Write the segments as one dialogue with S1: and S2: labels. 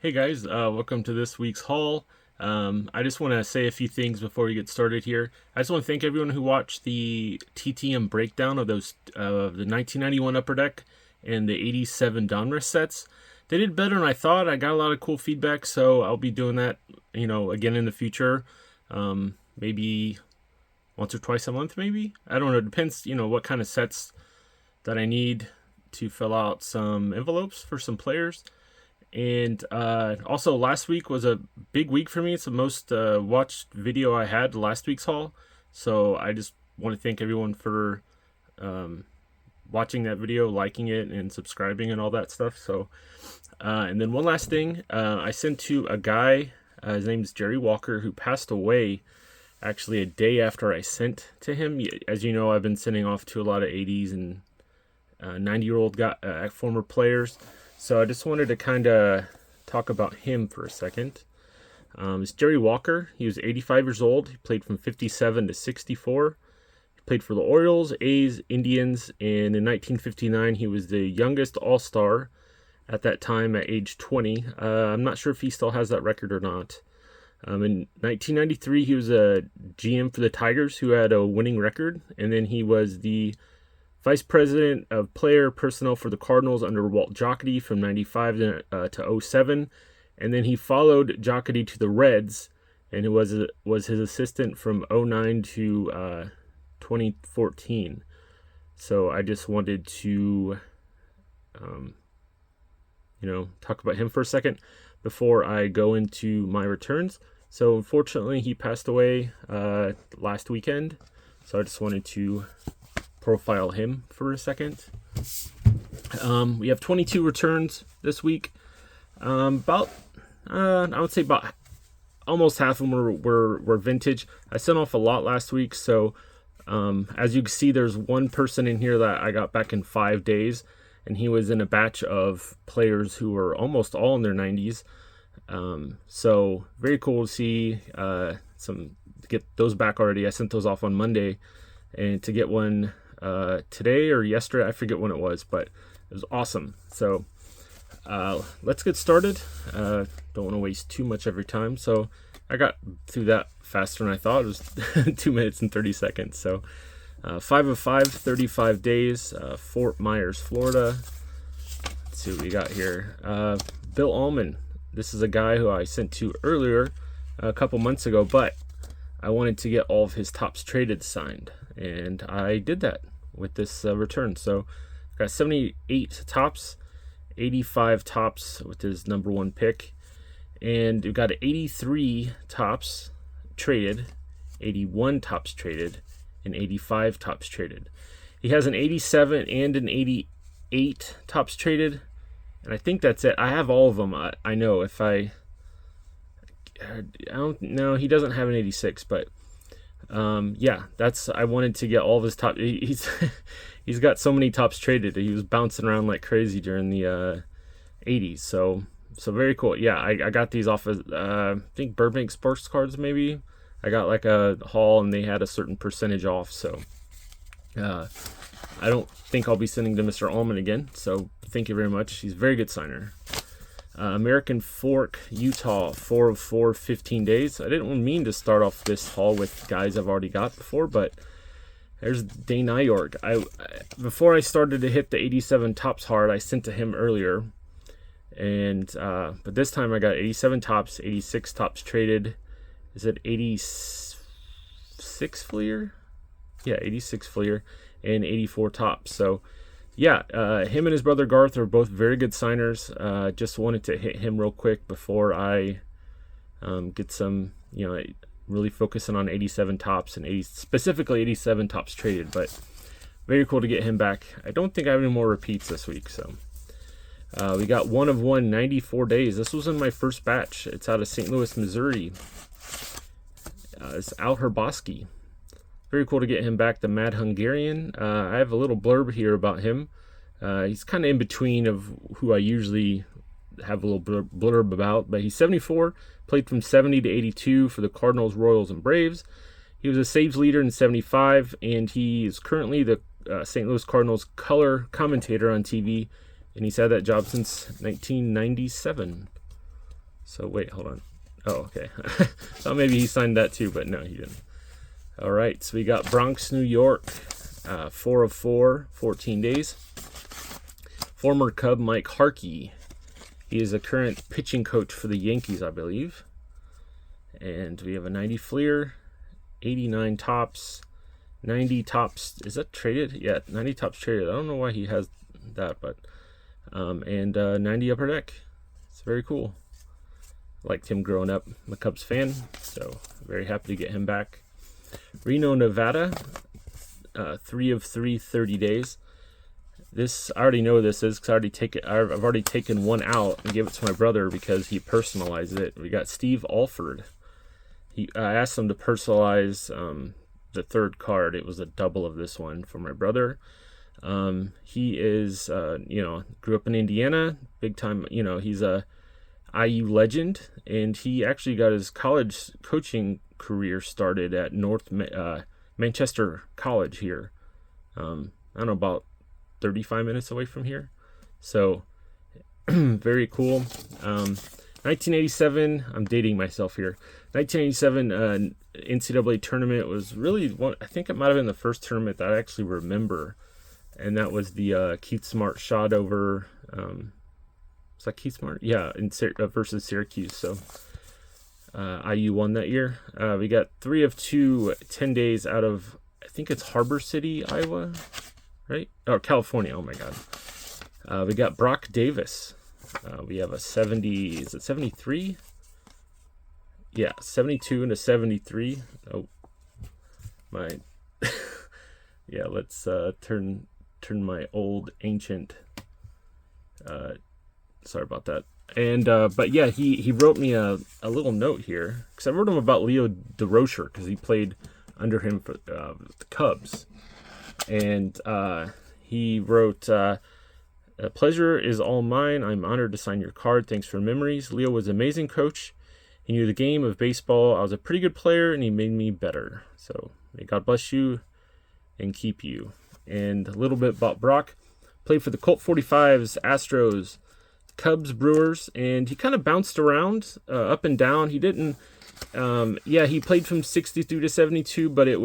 S1: Hey guys, welcome to this week's haul. I just want to say a few things before we get started here. I just want to thank everyone who watched the TTM breakdown of those the 1991 Upper Deck and the 87 Donruss sets. They did better than I thought. I got a lot of cool feedback, so I'll be doing that, again in the future. Maybe once or twice a month, maybe. I don't know. It depends, what kind of sets that I need to fill out some envelopes for some players. And also, last week was a big week for me. It's the most watched video I had last week's haul. So I just want to thank everyone for watching that video, liking it, and subscribing and all that stuff. So, and then one last thing, I sent to a guy. His name's Jerry Walker, who passed away actually a day after I sent to him. As you know, I've been sending off to a lot of 80s and 90-year-old former players. So I just wanted to kind of talk about him for a second. It's Jerry Walker. He was 85 years old. He played from 57 to 64. He played for the Orioles, A's, Indians, and in 1959 he was the youngest All-Star at that time at age 20. I'm not sure if he still has that record or not. In 1993 he was a GM for the Tigers, who had a winning record, and then he was the Vice President of Player Personnel for the Cardinals under Walt Jocketty from 95 to 07. And then he followed Jocketty to the Reds, and it was his assistant from 09 to 2014. So I just wanted to, talk about him for a second before I go into my returns. So unfortunately, he passed away last weekend. So I just wanted to profile him for a second. We have 22 returns this week. I would say about almost half of them were vintage. I sent off a lot last week, so as you can see, there's one person in here that I got back in 5 days, and he was in a batch of players who were almost all in their 90s. So very cool to see get those back already. I sent those off on Monday, and to get one today or yesterday, I forget when it was, but it was awesome. So let's get started. Don't want to waste too much of your time, so I got through that faster than I thought. It was 2 minutes and 30 seconds. So 5 of 5, 35 days, Fort Myers, Florida. Let's see what we got here. Bill Allman. This is a guy who I sent to earlier a couple months ago, but I wanted to get all of his tops traded signed, and I did that with this return. So I've got 78 tops, 85 tops with his number one pick, and we've got 83 tops traded, 81 tops traded, and 85 tops traded. He has an 87 and an 88 tops traded, and I think that's it. I have all of them. I know if I don't know, he doesn't have an 86, but I wanted to get all of his top. He's got so many tops traded. He was bouncing around like crazy during the 80s. So very cool. Yeah, I got these off of I think Burbank Sports Cards maybe. I got like a haul and they had a certain percentage off. So I don't think I'll be sending to Mr. Allman again. So thank you very much. He's a very good signer. American Fork, Utah, 4 of 4, 15 days. I didn't mean to start off this haul with guys I've already got before, but there's Dane Nyyork. Before I started to hit the 87 tops hard, I sent to him earlier, and but this time I got 87 tops, 86 tops traded. Is it 86 Fleer? Yeah, 86 Fleer, and 84 tops. So yeah, him and his brother Garth are both very good signers. Just wanted to hit him real quick before I get some, really focusing on 87 tops and specifically 87 tops traded. But very cool to get him back. I don't think I have any more repeats this week. So we got 1 of 1, 94 days. This was in my first batch. It's out of St. Louis, Missouri. It's Al Herboski. Very cool to get him back, the Mad Hungarian. I have a little blurb here about him. He's kind of in between of who I usually have a little blurb about, but he's 74, played from 70 to 82 for the Cardinals, Royals, and Braves. He was a saves leader in 75, and he is currently the St. Louis Cardinals color commentator on TV, and he's had that job since 1997. So wait, hold on. Oh, okay. Thought maybe he signed that too, but no, he didn't. All right, so we got Bronx, New York, 4 of 4, 14 days. Former Cub Mike Harkey. He is a current pitching coach for the Yankees, I believe. And we have a 90 Fleer, 89 Tops, 90 Tops. Is that traded? Yeah, 90 Tops traded. I don't know why he has that, but and 90 Upper Deck. It's very cool. Liked him growing up. I'm a Cubs fan, so very happy to get him back. Reno, Nevada, 3 of 3, 30 days. This, I already know what this is because I've already taken one out and gave it to my brother because he personalized it. We got Steve Alford. I asked him to personalize the third card. It was a double of this one for my brother. He is, grew up in Indiana, big time. He's a IU legend, and he actually got his college coaching career started at Manchester College here. I don't know, about 35 minutes away from here. So very cool. 1987, I'm dating myself here. 1987 NCAA tournament was really one. I think it might have been the first tournament that I actually remember, and that was the Keith Smart shot over. Was that Keith Smart? Yeah, versus Syracuse. So IU won that year. We got 3 of 2, 10 days out of, I think it's Harbor City, Iowa, right? Oh, California. Oh my God. We got Brock Davis. We have a 70. Is it 73? Yeah, 72 and a 73. Oh, my. Yeah, let's turn my old ancient. Sorry about that. And but yeah, he wrote me a little note here because I wrote him about Leo DeRocher because he played under him for the Cubs, and he wrote, "A pleasure is all mine. I'm honored to sign your card. Thanks for memories. Leo was an amazing coach. He knew the game of baseball. I was a pretty good player, and he made me better. So may God bless you and keep you." And a little bit about Brock. Played for the Colt 45s, Astros, Cubs, Brewers, and he kind of bounced around up and down. He didn't, he played from 63 to 72, but he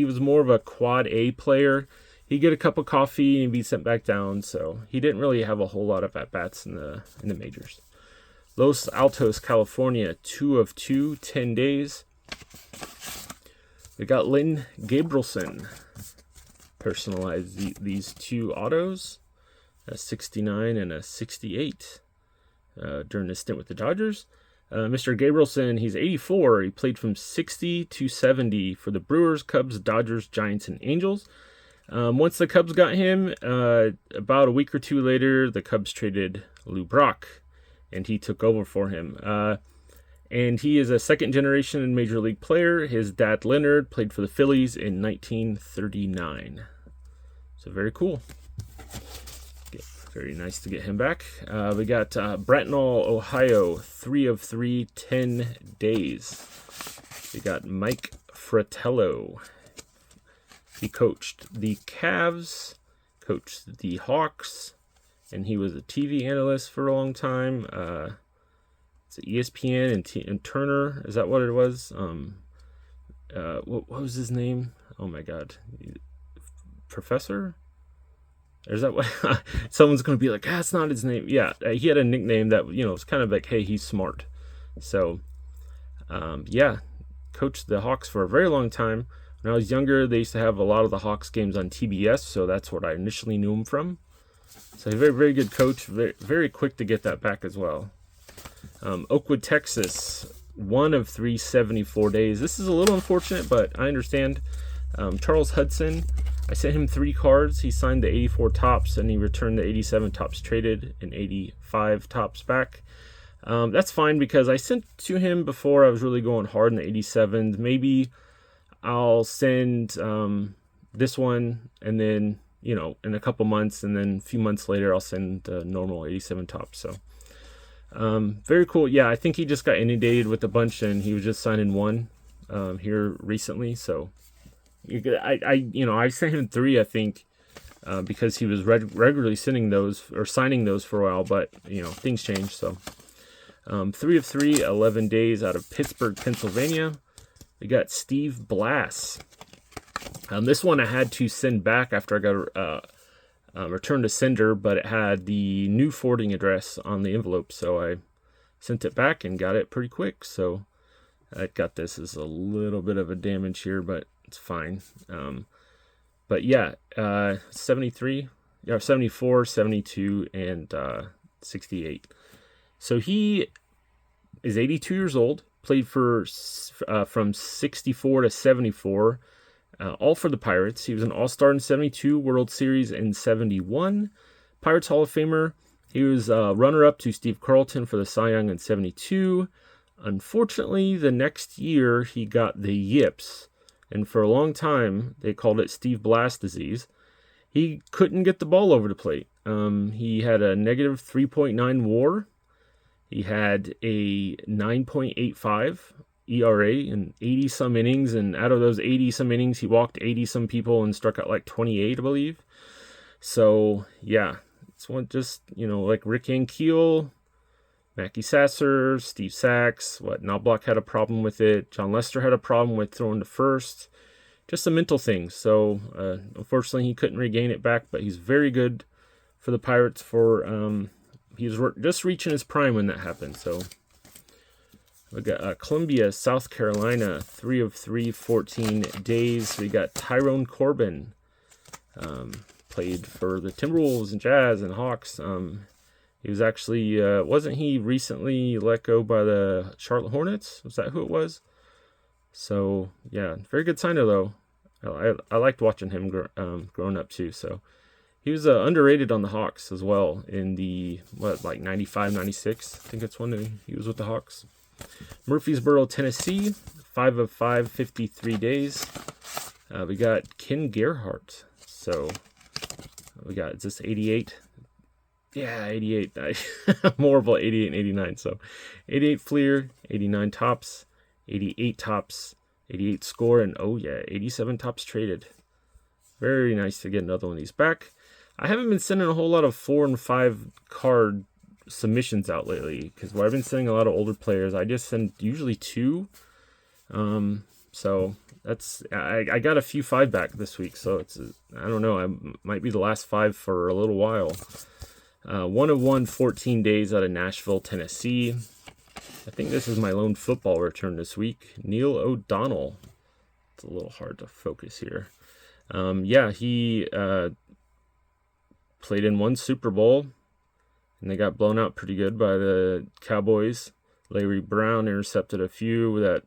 S1: was more of a quad A player. He'd get a cup of coffee and be sent back down, so he didn't really have a whole lot of at-bats in the majors. Los Altos, California, 2 of 2, 10 days. We got Lynn Gabrielson. Personalized these 2 autos, a 69 and a 68. During his stint with the Dodgers. Mr. Gabrielson, he's 84. He played from 60 to 70 for the Brewers, Cubs, Dodgers, Giants, and Angels. Once the Cubs got him, about a week or two later, the Cubs traded Lou Brock, and he took over for him. And he is a second-generation Major League player. His dad, Leonard, played for the Phillies in 1939. So very cool. Very nice to get him back. We got Bracknell, Ohio, 3 of 3, 10 days. We got Mike Fratello. He coached the Cavs, coached the Hawks, and he was a TV analyst for a long time. It's ESPN and Turner. Is that what it was? What was his name? Oh my God. Professor? Is that what someone's going to be like, that's not his name. Yeah, he had a nickname that, was kind of like, hey, he's smart. So, coached the Hawks for a very long time. When I was younger, they used to have a lot of the Hawks games on TBS, so that's what I initially knew him from. So, a very, very good coach. Very, very quick to get that back as well. Oakwood, Texas, 1 of 3, 74 days. This is a little unfortunate, but I understand. Charles Hudson, I sent him 3 cards. He signed the 84 tops, and he returned the 87 tops traded and 85 tops back. That's fine because I sent to him before I was really going hard in the 87s. Maybe I'll send this one, and then, in a couple months, and then a few months later, I'll send the normal 87 tops. So, very cool. Yeah, I think he just got inundated with a bunch, and he was just signing one here recently. So, I sent him 3, I think, because he was regularly sending those or signing those for a while, but things change. So 3 of 3, 11 days out of Pittsburgh, Pennsylvania. We got Steve Blass. This one I had to send back after I got returned to sender, but it had the new forwarding address on the envelope, so I sent it back and got it pretty quick. So I got this as a little bit of a damage here, but it's fine. But yeah, 73, 74, 72, and 68. So he is 82 years old, played for from 64 to 74, all for the Pirates. He was an All-Star in 72, World Series in 71, Pirates Hall of Famer. He was runner-up to Steve Carlton for the Cy Young in 72. Unfortunately, the next year he got the yips, and for a long time they called it Steve Blass disease. He couldn't get the ball over the plate. He had a negative 3.9 WAR. He had a 9.85 ERA in 80-some innings, and out of those 80-some innings, he walked 80-some people and struck out like 28, I believe. So, yeah, it's one just, like Rick Ankiel, Mackie Sasser, Steve Sachs, Knobloch had a problem with it. John Lester had a problem with throwing to first. Just a mental thing. So, unfortunately, he couldn't regain it back, but he's very good for the Pirates he was just reaching his prime when that happened. So we got Columbia, South Carolina, 3 of 3, 14 days. We got Tyrone Corbin, played for the Timberwolves and Jazz and Hawks. He was actually, wasn't he recently let go by the Charlotte Hornets? Was that who it was? So yeah, very good signer though. I liked watching him growing up too. So. He was underrated on the Hawks as well in the, 95, 96? I think that's when he was with the Hawks. Murfreesboro, Tennessee, 5 of 5, 53 days. We got Ken Gerhardt. So we got, is this 88? Yeah, 88. More of 88 and 89. So 88 Fleer, 89 tops, 88 tops, 88 score, and 87 tops traded. Very nice to get another one of these back. I haven't been sending a whole lot of 4 and 5 card submissions out lately because I've been sending a lot of older players. I just send usually 2. So that's I got a few 5 back this week. So it's I don't know. I might be the last 5 for a little while. 1 of 1, 14 days out of Nashville, Tennessee. I think this is my lone football return this week. Neil O'Donnell. It's a little hard to focus here. He played in 1 Super Bowl, and they got blown out pretty good by the Cowboys. Larry Brown intercepted a few. It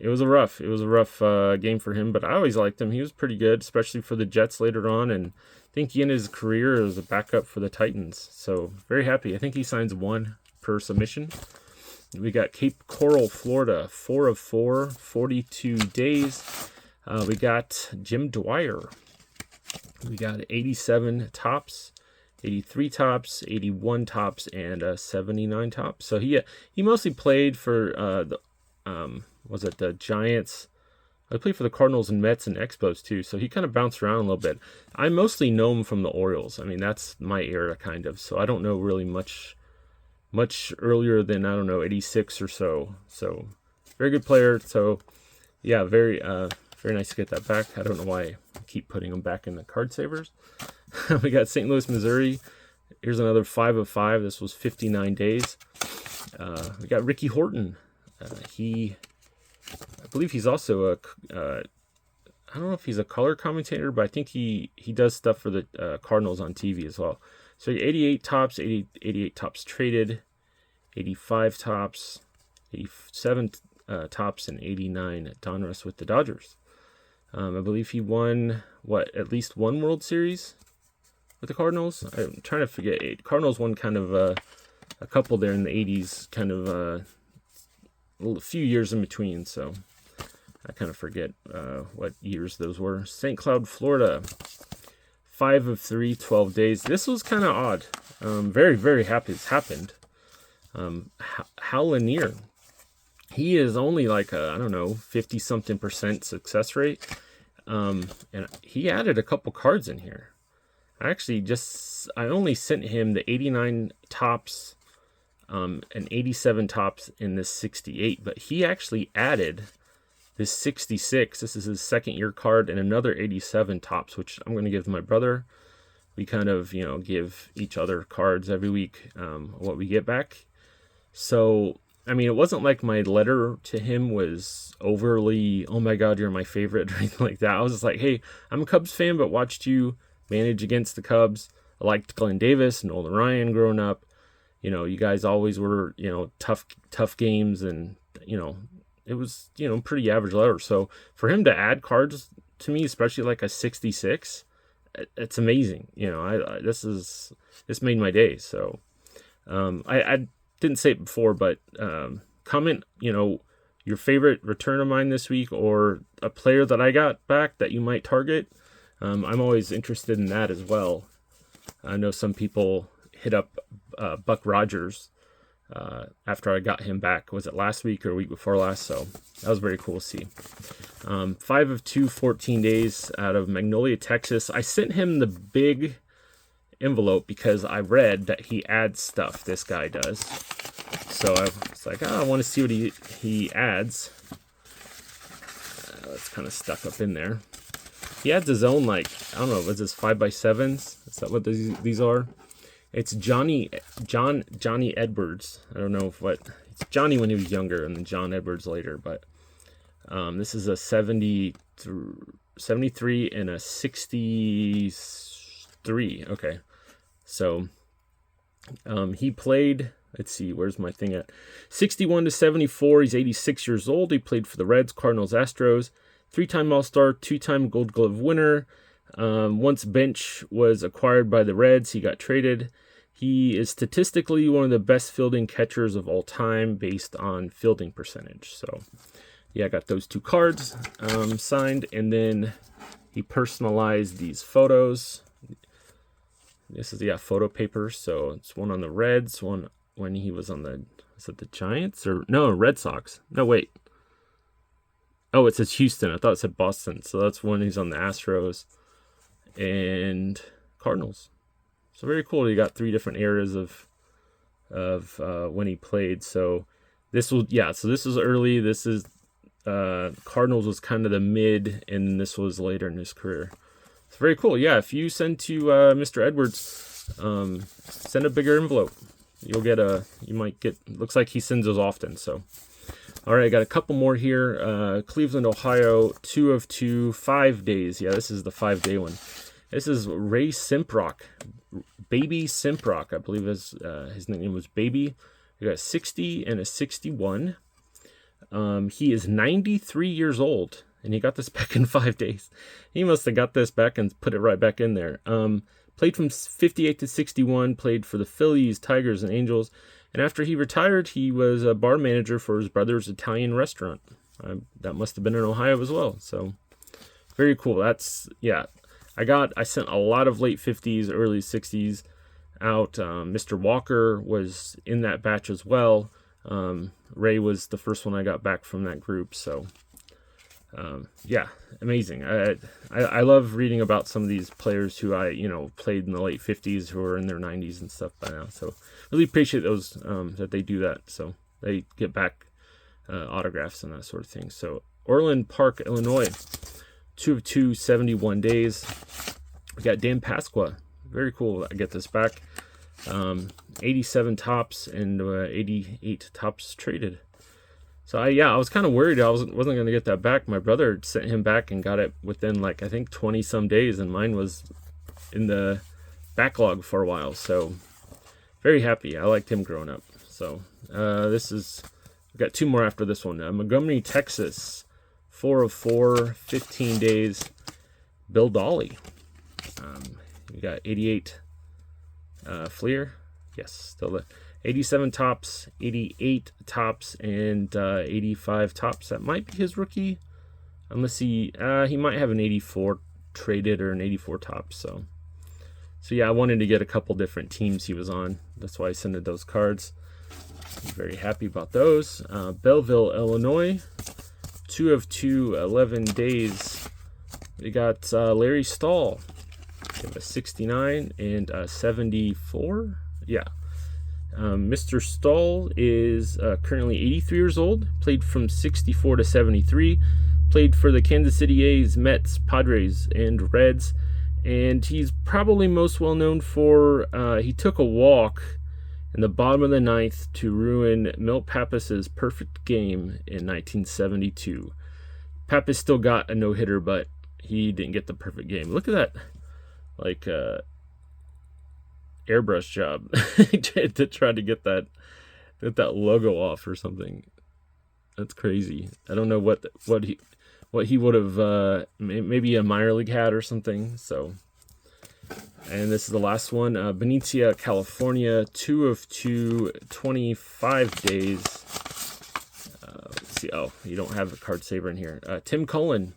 S1: was a rough game for him, but I always liked him. He was pretty good, especially for the Jets later on, and I think he ended his career as a backup for the Titans. So very happy. I think he signs 1 per submission. We got Cape Coral, Florida, 4 of 4, 42 days. We got Jim Dwyer. We got 87 tops, 83 tops, 81 tops, and 79 tops. So he mostly played for the Giants. I played for the Cardinals and Mets and Expos too. So he kind of bounced around a little bit. I mostly know him from the Orioles. I mean, that's my era kind of. So I don't know really much earlier than 86 or so. So very good player. So yeah, very nice to get that back. I don't know why I keep putting them back in the card savers. We got St. Louis, Missouri. Here's another 5 of 5. This was 59 days. We got Ricky Horton. I believe he's also I don't know if he's a color commentator, but I think he does stuff for the Cardinals on TV as well. So 88 tops, 88 tops traded, 85 tops, 87 tops, and 89 Donruss with the Dodgers. I believe he won, at least 1 World Series with the Cardinals? I'm trying to forget. Cardinals won kind of a couple there in the 80s, kind of a few years in between, so I kind of forget what years those were. St. Cloud, Florida, 5 of 3, 12 days. This was kind of odd. Very, very happy this happened. Hal Lanier. He is only like 50-something% success rate. And he added a couple cards in here. I only sent him the 89 tops an 87 tops in this 68, but he actually added this 66. This is his second year card, and another 87 tops, which I'm going to give to my brother. We kind of, give each other cards every week, what we get back. So, I mean, it wasn't like my letter to him was overly, oh my God, you're my favorite, or anything like that. I was just like, hey, I'm a Cubs fan, but watched you manage against the Cubs. I liked Glenn Davis and Nolan Ryan growing up. You guys always were, tough games, and, it was, pretty average letter. So for him to add cards to me, especially like a 66, it's amazing. This made my day. So I didn't say it before, but comment, your favorite return of mine this week, or a player that I got back that you might target. I'm always interested in that as well. I know some people hit up Buck Rogers after I got him back. Was it last week or week before last? So that was very cool to see. 5 of 2, 14 days out of Magnolia, Texas. I sent him the big envelope because I read that he adds stuff. This guy does. So I was like, I want to see what he adds. It's kind of stuck up in there. He adds his own, I don't know, was this 5x7s? Is that what these are? It's Johnny Edwards. I don't know it's Johnny when he was younger, and then John Edwards later. But this is a 73 and a 63. Okay, so he played. Let's see, where's my thing at? 61 to 74. He's 86 years old. He played for the Reds, Cardinals, Astros. 3-time All-Star, 2-time Gold Glove winner. Once Bench was acquired by the Reds, he got traded. He is statistically one of the best fielding catchers of all time based on fielding percentage. So, yeah, I got those 2 cards signed, and then he personalized these photos. This is, photo paper. So it's one on the Reds, one when he was on the Giants? No, Red Sox. No, wait. Oh, it says Houston. I thought it said Boston. So that's when he's on the Astros and Cardinals. So very cool. You got 3 different eras of when he played. So this was early. This is Cardinals was kind of the mid, and this was later in his career. It's very cool. Yeah, if you send to Mr. Edwards, send a bigger envelope. You might get. Looks like he sends those often. So. All right, I got a couple more here. Cleveland, Ohio, 2 of 2, 5 days. Yeah, this is the 5-day one. This is Ray Simprock, Baby Simprock, I believe his nickname was Baby. We got a 60 and a 61. He is 93 years old, and he got this back in 5 days. He must have got this back and put it right back in there. Played from 58 to 61, played for the Phillies, Tigers, and Angels. And after he retired, he was a bar manager for his brother's Italian restaurant. That must have been in Ohio as well. So very cool. I sent a lot of late 50s, early 60s out. Mr. Walker was in that batch as well. Ray was the first one I got back from that group. So amazing. I love reading about some of these players who I played in the late 50s who are in their 90s and stuff by now. So really appreciate those that they do that. So they get back autographs and that sort of thing. So Orland Park, Illinois, 2 of 2, 71 days. We got Dan Pasqua. Very cool. I get this back. 87 tops and 88 tops traded. So I was kind of worried I wasn't going to get that back. My brother sent him back and got it within I think 20 some days, and mine was in the backlog for a while. So very happy. I liked him growing up. So we got 2 more after this one. Montgomery, Texas, 4 of 4, 15 days. Bill Dolly. You got 88 Fleer. Yes, still there. 87 tops, 88 tops, and 85 tops. That might be his rookie, unless he might have an 84 traded or an 84 tops. So yeah, I wanted to get a couple different teams he was on. That's why I sent those cards. I'm very happy about those. Belleville, Illinois, 2 of 2, 11 days. We got Larry Stahl. We have a 69 and a 74. Yeah. Mr. Stahl is currently 83 years old, played from 64 to 73, played for the Kansas City A's, Mets, Padres, and Reds, and he's probably most well known for he took a walk in the bottom of the ninth to ruin Milt Pappas's perfect game in 1972. Pappas still got a no-hitter, but he didn't get the perfect game. Look at that, like airbrush job to try to get that logo off or something. That's crazy. I don't know what he would have maybe a minor league hat or something. So, and this is the last one. Benicia, California, 2 of 2, 25 days. Let's see. Oh, you don't have a card saver in here. Tim Cullen.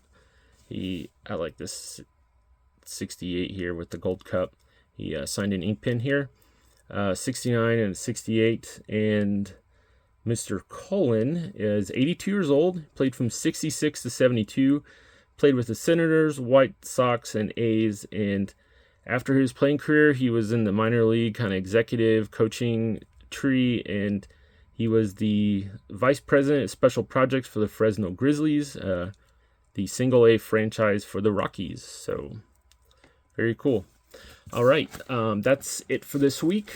S1: I like this 68 here with the gold cup. He signed an ink pen here, 69 and 68. And Mr. Cullen is 82 years old, played from 66 to 72, played with the Senators, White Sox, and A's. And after his playing career, he was in the minor league kind of executive coaching tree, and he was the vice president of special projects for the Fresno Grizzlies, the single A franchise for the Rockies. So very cool. All right, that's it for this week.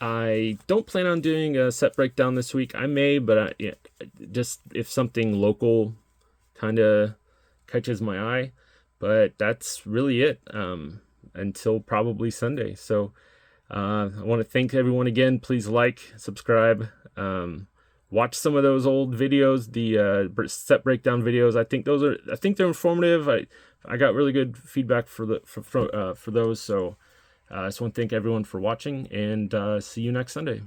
S1: I don't plan on doing a set breakdown this week. I may, but just if something local kind of catches my eye. But that's really it until probably Sunday. So I want to thank everyone again. Please like, subscribe, watch some of those old videos, the set breakdown videos. I think they're informative. I got really good feedback for those. So I just want to thank everyone for watching, and see you next Sunday.